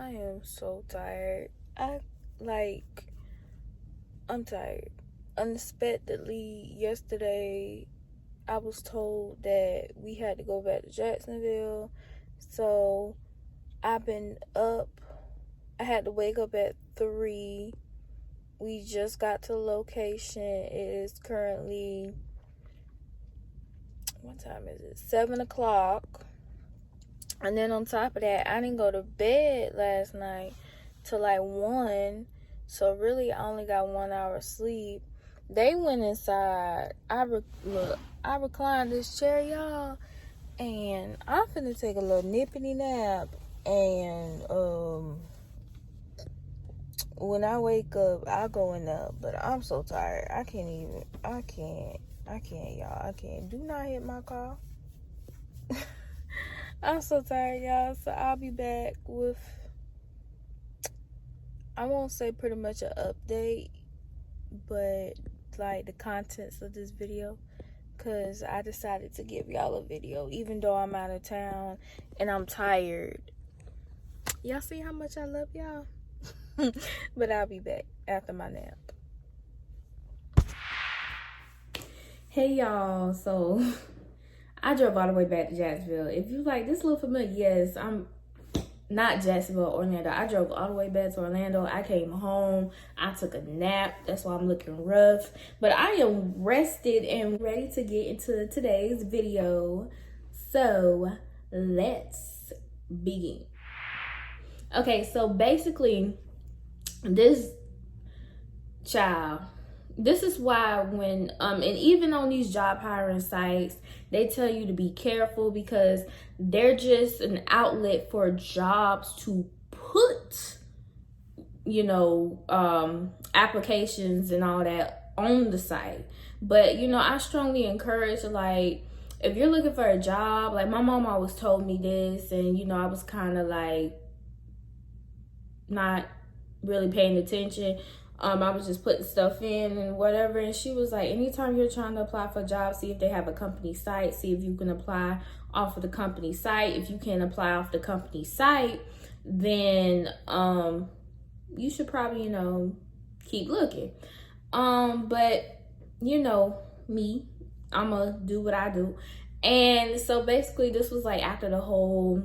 I am so tired. I'm tired. Unexpectedly, yesterday, I was told that we had to go back to Jacksonville. So, I've been up. I had to wake up at 3. We just got to the location. It is currently, what time is it? 7 o'clock. And then on top of that, I didn't go to bed last night till like 1. So really, I only got 1 hour sleep. They went inside. I reclined this chair, y'all. And I'm finna take a little nippity nap. And when I wake up, I go in there. But I'm so tired. I can't, y'all. I can't. Do not hit my car. I'm so tired, y'all. So I'll be back with, I won't say pretty much an update, but like the contents of this video, because I decided to give y'all a video even though I'm out of town and I'm tired. Y'all see how much I love y'all? But I'll be back after my nap. Hey y'all, so I drove all the way back to Jacksonville. If you like this look familiar, yes, I'm not Jacksonville, Orlando. I drove all the way back to Orlando. I came home. I took a nap. That's why I'm looking rough. But I am rested and ready to get into today's video. So let's begin. Okay, so basically, this is why when and even on these job hiring sites, they tell you to be careful because they're just an outlet for jobs to put, applications and all that on the site. But I strongly encourage, like, if you're looking for a job, like my mom always told me this, and I was kind of like not really paying attention. I was just putting stuff in and whatever. And she was like, anytime you're trying to apply for jobs, see if they have a company site. See if you can apply off of the company site. If you can't apply off the company site, then you should probably, keep looking. But me, I'ma do what I do. And so basically this was like after the whole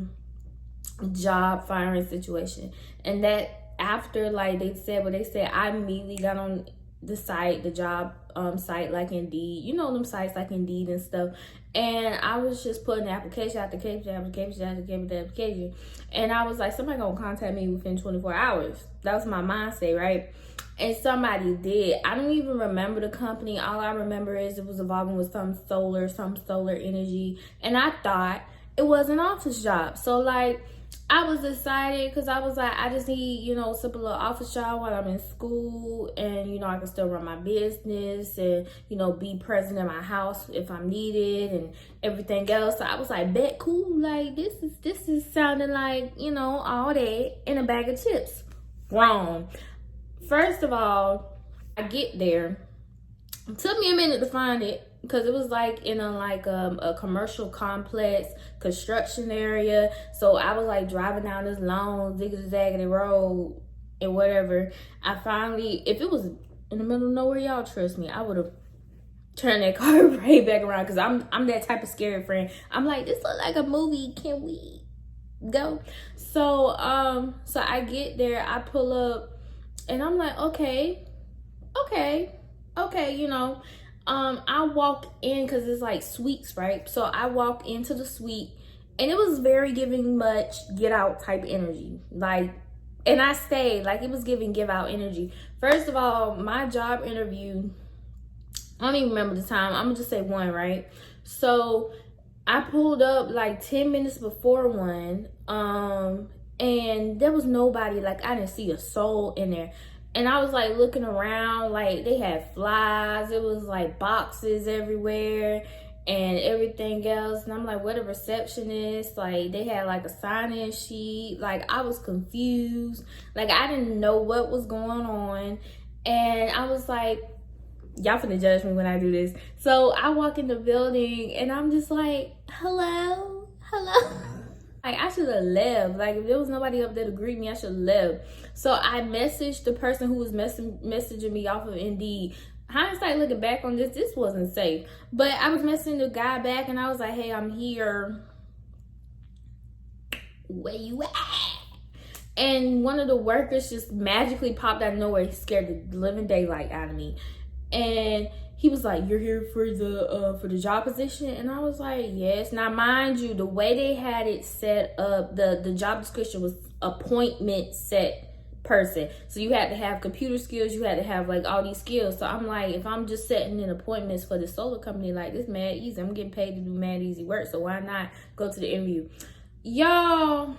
job firing situation. And that after, like, they said what they said, I immediately got on the site, the job site, like Indeed, them sites like Indeed and stuff, and I was just putting application after application, and I was like, somebody gonna contact me within 24 hours. That was my mindset, right? And somebody did. I don't even remember the company. All I remember is it was involving with some solar energy, and I thought it was an office job. So like, I was excited because I was like, I just need, a simple little office job while I'm in school, and, I can still run my business and, be present in my house if I'm needed and everything else. So I was like, bet, cool. Like, this is sounding like, all that in a bag of chips. Wrong. First of all, I get there. It took me a minute to find it, because it was like in a commercial complex construction area. So I was like driving down this long zigzag road and whatever. I finally, if it was in the middle of nowhere, y'all trust me, I would have turned that car right back around, because I'm that type of scary friend. I'm like, this look like a movie, can we go? So so I get there, I pull up, and I'm like, okay, I walk in, because it's like suites, right? So I walk into the suite, and it was very giving much get out type energy. Like, and I stayed, like, it was giving give out energy. First of all, my job interview, I don't even remember the time. I'm gonna just say 1, right? So I pulled up like 10 minutes before 1, and there was nobody. Like, I didn't see a soul in there. And I was like looking around, like they had flies, it was like boxes everywhere and everything else. And I'm like, what a receptionist? Like, they had like a sign-in sheet. Like, I was confused. Like, I didn't know what was going on. And I was like, y'all finna judge me when I do this. So I walk in the building and I'm just like, hello. like, I should have left. Like, if there was nobody up there to greet me, I should have left. So I messaged the person who was messaging me off of Indeed. Hindsight, looking back on this wasn't safe. But I was messaging the guy back, and I was like, hey, I'm here. Where you at? And one of the workers just magically popped out of nowhere. He scared the living daylight out of me. And he was like, you're here for the job position? And I was like, yes. Now, mind you, the way they had it set up, the job description was appointment set person. So you had to have computer skills, you had to have like all these skills. So I'm like, if I'm just setting in appointments for the solar company, like, this mad easy. I'm getting paid to do mad easy work, so why not go to the interview? Y'all,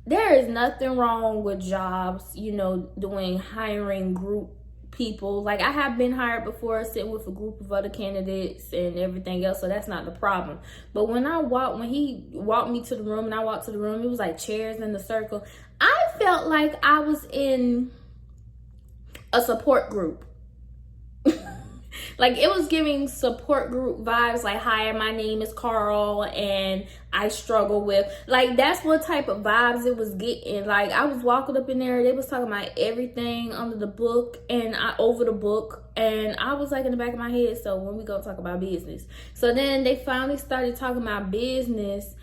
there is nothing wrong with jobs, you know, doing hiring group people. Like, I have been hired before, sitting with a group of other candidates and everything else, so that's not the problem. But when he walked me to the room and I walked to the room, it was like chairs in the circle. I felt like I was in a support group. Like, it was giving support group vibes, like, hi, my name is Carl and I struggle with, like, that's what type of vibes it was getting. Like, I was walking up in there, they was talking about everything under the book and over the book, and I was like in the back of my head, so when we gonna talk about business? So then they finally started talking about business,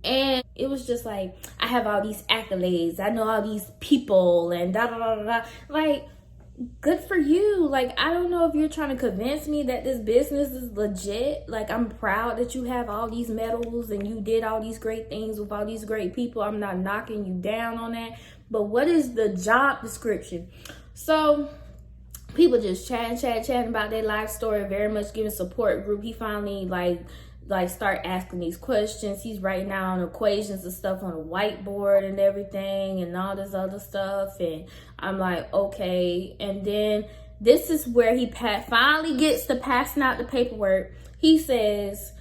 and it was just like, I have all these accolades, I know all these people, and da da da da da. Like, good for you. Like, I don't know if you're trying to convince me that this business is legit. Like, I'm proud that you have all these medals and you did all these great things with all these great people. I'm not knocking you down on that. But what is the job description? So people just chatting about their life story, very much giving support group. He finally like start asking these questions. He's writing down equations and stuff on a whiteboard and everything and all this other stuff, and I'm like, okay. And then this is where he finally gets to passing out the paperwork. He says,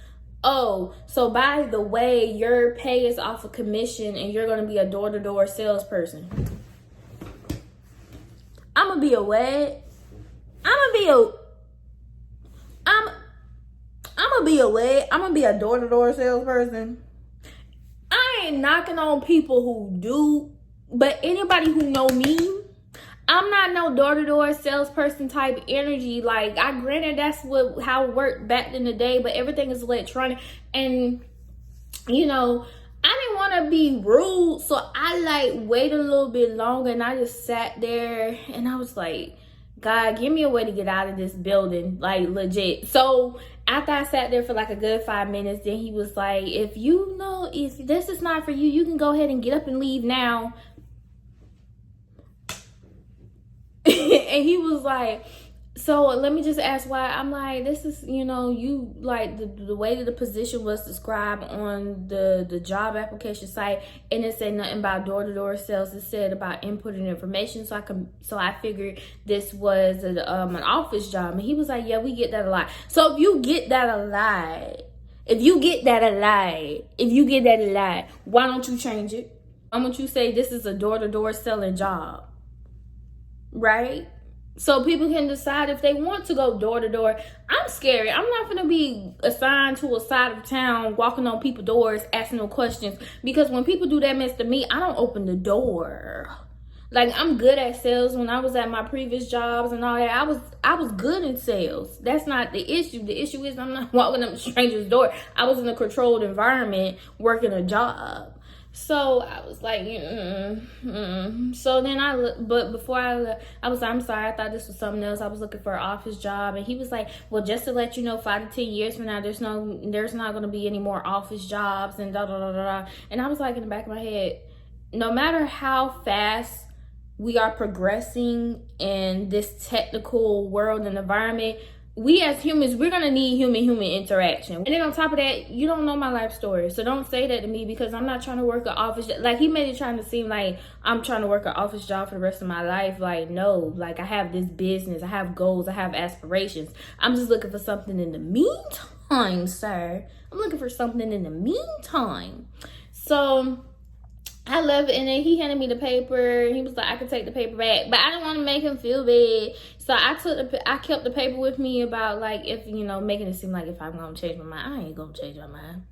oh, so by the way, your pay is off of commission and you're gonna be a door-to-door salesperson. I'm gonna be a what? I'm gonna be a door-to-door salesperson. I ain't knocking on people who do, but anybody who know me, I'm not no door-to-door salesperson type energy. Like, I granted that's how it worked back in the day, but everything is electronic. And you know, I didn't want to be rude, so I like waited a little bit longer, and I just sat there and I was like, God, give me a way to get out of this building, like, legit. So after I sat there for like a good 5 minutes, then he was like, if this is not for you, you can go ahead and get up and leave now. And he was like, so let me just ask why. I'm like, this is, you know, you like the way that the position was described on the job application site, and it said nothing about door-to-door sales. It said about inputting information. So I figured this was an office job. And he was like, yeah, we get that a lot. So if you get that a lot, why don't you change it? Why don't you say this is a door-to-door selling job, right? So people can decide if they want to go door to door. I'm scary. I'm not going to be assigned to a side of town, walking on people's doors, asking them questions. Because when people do that mess to me, I don't open the door. Like, I'm good at sales. When I was at my previous jobs and all that, I was good in sales. That's not the issue. The issue is I'm not walking up a stranger's door. I was in a controlled environment working a job. So I was like, So then but before I left, I was like, I'm sorry, I thought this was something else. I was looking for an office job. And he was like, well, just to let you know, 5 to 10 years from now, there's not going to be any more office jobs and da da da da. And I was like, in the back of my head, no matter how fast we are progressing in this technical world and environment, we as humans, we're gonna need human interaction. And then on top of that, you don't know my life story, so don't say that to me, because I'm not trying to work an office job. Like, he made it trying to seem like I'm trying to work an office job for the rest of my life. Like, no, like, I have this business, I have goals, I have aspirations. I'm just looking for something in the meantime, sir. I'm looking for something in the meantime. So I love it. And then he handed me the paper. He was like, I could take the paper back, but I didn't want to make him feel bad. So I kept the paper with me about, like, if, you know, making it seem like if I'm going to change my mind. I ain't going to change my mind.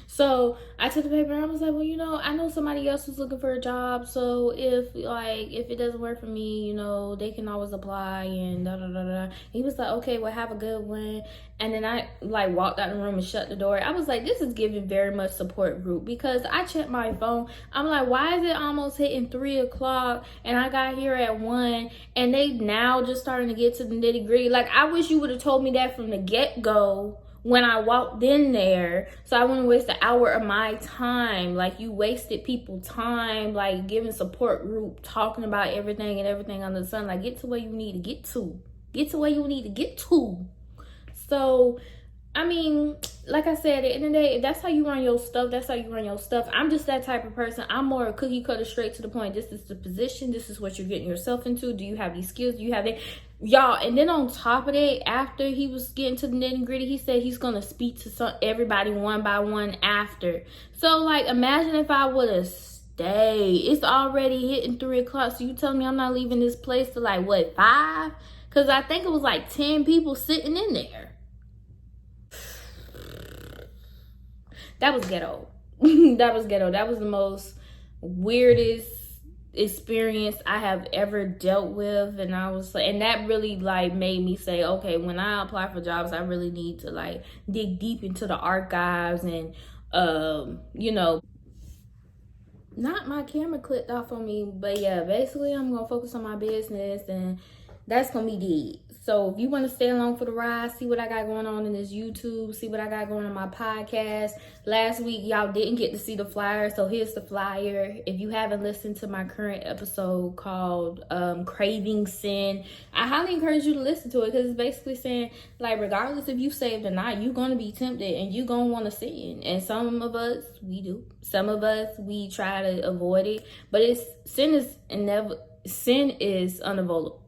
So I took the paper and I was like, well, I know somebody else who's looking for a job. So if it doesn't work for me, they can always apply and da da da da. He was like, okay, well, have a good one. And then I walked out the room and shut the door. I was like, this is giving very much support group, because I checked my phone. I'm like, why is it almost hitting 3 o'clock and I got here at 1 and they now just starting to get to the nitty gritty? Like, I wish you would have told me that from the get go when I walked in there, so I wouldn't waste an hour of my time. Like, you wasted people time, like giving support group, talking about everything and everything under the sun. Like, get to where you need to get to. Get to where you need to get to. So, I mean, like I said, at the end of the day, if that's how you run your stuff, that's how you run your stuff. I'm just that type of person. I'm more a cookie cutter, straight to the point. This is the position. This is what you're getting yourself into. Do you have these skills? Do you have it? Y'all, and then on top of it, after he was getting to the nitty gritty, he said he's gonna speak to everybody one by one after. So, like, imagine if I would have stayed. It's already hitting 3 o'clock. So you telling me I'm not leaving this place till like what, 5? Because I think it was like 10 people sitting in there. That was ghetto. That was ghetto. That was the most weirdest experience I have ever dealt with. And I was like, and that really like made me say, okay, when I apply for jobs, I really need to like dig deep into the archives and not my camera clipped off on me, but yeah, basically I'm gonna focus on my business, and that's gonna be dead. So if you want to stay along for the ride, see what I got going on in this YouTube, see what I got going on my podcast. Last week y'all didn't get to see the flyer, so here's the flyer. If you haven't listened to my current episode called Craving Sin, I highly encourage you to listen to it, because it's basically saying, like, regardless if you saved or not, you're gonna be tempted and you're gonna want to sin. And some of us, we do. Some of us, we try to avoid it, but sin is unavoidable.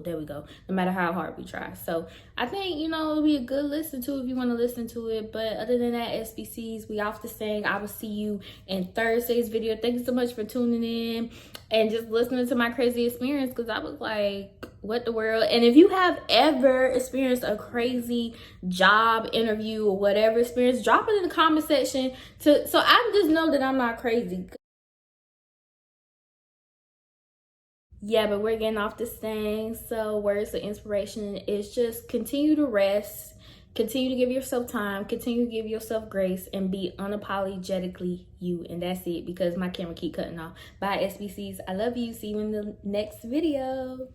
There we go. No matter how hard we try. So I think, it'll be a good listen to if you want to listen to it. But other than that, SBCs, we off this thing. I will see you in Thursday's video. Thank you so much for tuning in and just listening to my crazy experience, because I was like, what the world? And if you have ever experienced a crazy job interview or whatever experience, drop it in the comment section so I just know that I'm not crazy. Yeah, but we're getting off this thing. So words of inspiration is just continue to rest, continue to give yourself time, continue to give yourself grace, and be unapologetically you. And that's it, because my camera keep cutting off. Bye, SBCs. I love you. See you in the next video.